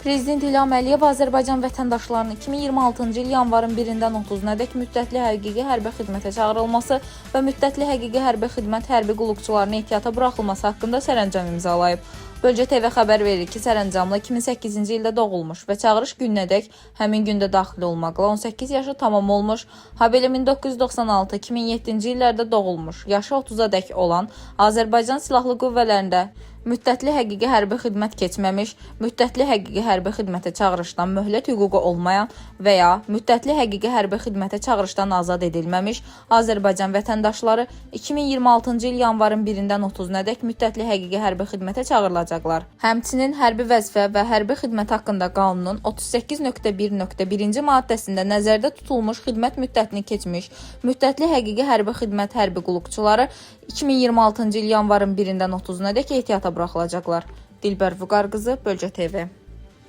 Prezident İlham Əliyev Azərbaycan vətəndaşlarının 2026-cı il yanvarın 1-dən 30-nadək müddətli həqiqi hərbi xidmətə çağırılması və müddətli həqiqi hərbi xidmət hərbi qulluqçularının ehtiyata buraxılması haqqında sərəncam imzalayıb. Bölgə TV xəbər verir ki, sərəncamla 2008-ci ildə doğulmuş və çağırış gününədək həmin gündə daxil olmaqla 18 yaşı tamam olmuş, habelə 1996-2007-ci illərdə doğulmuş, yaşı 30-a dək olan Azərbaycan Silahlı Qüvvələrində müddətli həqiqi hərbi xidmət keçməmiş, müddətli həqiqi hərbi xidmətə çağırışdan möhlət hüququ olmayan və ya müddətli həqiqi hərbi xidmətə çağırışdan azad edilməmiş Azərbaycan vətəndaşları 2026-cı il yanvarın 1-dən 30-nadək müddətli həqiqi hərbi xidmətə çağırılacaqlar. Həmçinin hərbi vəzifə və hərbi xidmət haqqında qanunun 38.1.1-ci maddəsində nəzərdə tutulmuş xidmət müddətini keçmiş, müddətli həqiqi hərbi xidmət hərbi qulluqçuları 2026-cı il yanvarın 1-dən 30-nadək ehtiyata buraxılacaqlar. Dilbər Vüqar qızı, Bölgə TV.